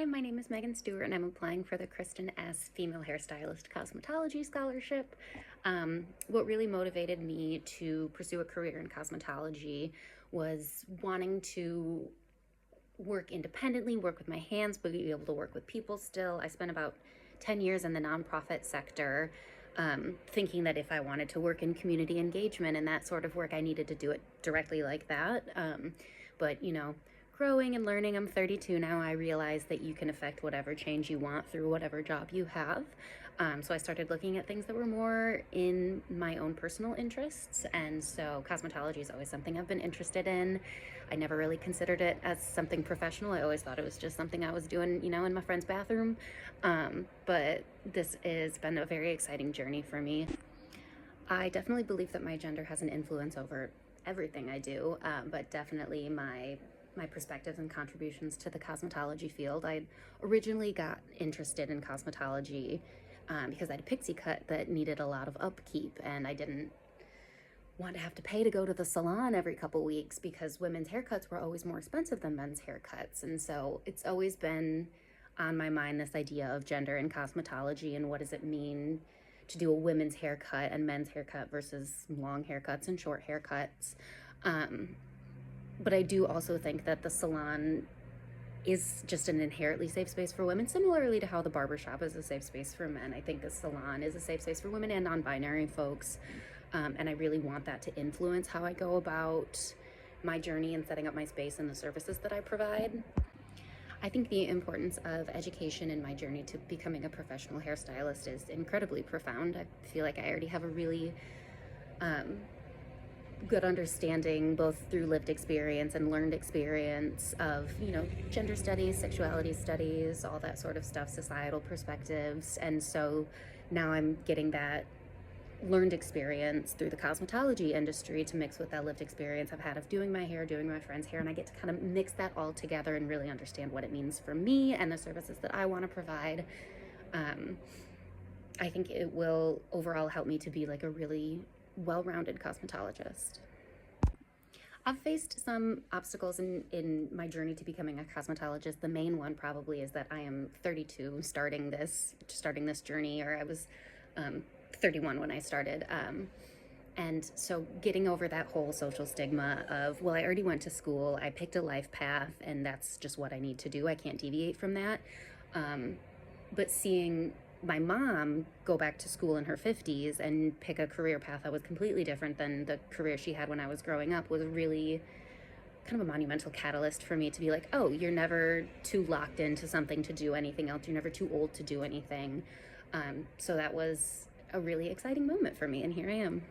Hi, my name is Megan Stewart, and I'm applying for the Kristin Ess Female Hairstylist Cosmetology Scholarship. What really motivated me to pursue a career in cosmetology was wanting to work independently, work with my hands, but be able to work with people still. I spent about 10 years in the nonprofit sector, thinking that if I wanted to work in community engagement and that sort of work, I needed to do it directly like that. But growing and learning, I'm 32 now, I realize that you can affect whatever change you want through whatever job you have. So I started looking at things that were more in my own personal interests, and so cosmetology is always something I've been interested in. I never really considered it as something professional. I always thought it was just something I was doing, in my friend's bathroom. But this has been a very exciting journey for me. I definitely believe that my gender has an influence over everything I do, but definitely my perspectives and contributions to the cosmetology field. I originally got interested in cosmetology because I had a pixie cut that needed a lot of upkeep, and I didn't want to have to pay to go to the salon every couple weeks because women's haircuts were always more expensive than men's haircuts. And so it's always been on my mind, this idea of gender in cosmetology and what does it mean to do a women's haircut and men's haircut versus long haircuts and short haircuts. But I do also think that the salon is just an inherently safe space for women, similarly to how the barbershop is a safe space for men. I think the salon is a safe space for women and non-binary folks. And I really want that to influence how I go about my journey and setting up my space and the services that I provide. I think the importance of education in my journey to becoming a professional hairstylist is incredibly profound. I feel like I already have a really good understanding, both through lived experience and learned experience of, gender studies, sexuality studies, all that sort of stuff, societal perspectives. And so now I'm getting that learned experience through the cosmetology industry to mix with that lived experience I've had of doing my hair, doing my friend's hair, and I get to kind of mix that all together and really understand what it means for me and the services that I want to provide. I think it will overall help me to be like a really well-rounded cosmetologist. I've faced some obstacles in my journey to becoming a cosmetologist. The main one probably is that I am 32 starting this journey, or I was 31 when I started. And so getting over that whole social stigma of, well, I already went to school, I picked a life path, and that's just what I need to do. I can't deviate from that. But seeing my mom go back to school in her 50s and pick a career path that was completely different than the career she had when I was growing up was really kind of a monumental catalyst for me to be like, oh, you're never too locked into something to do anything else. You're never too old to do anything. So that was a really exciting moment for me, and here I am.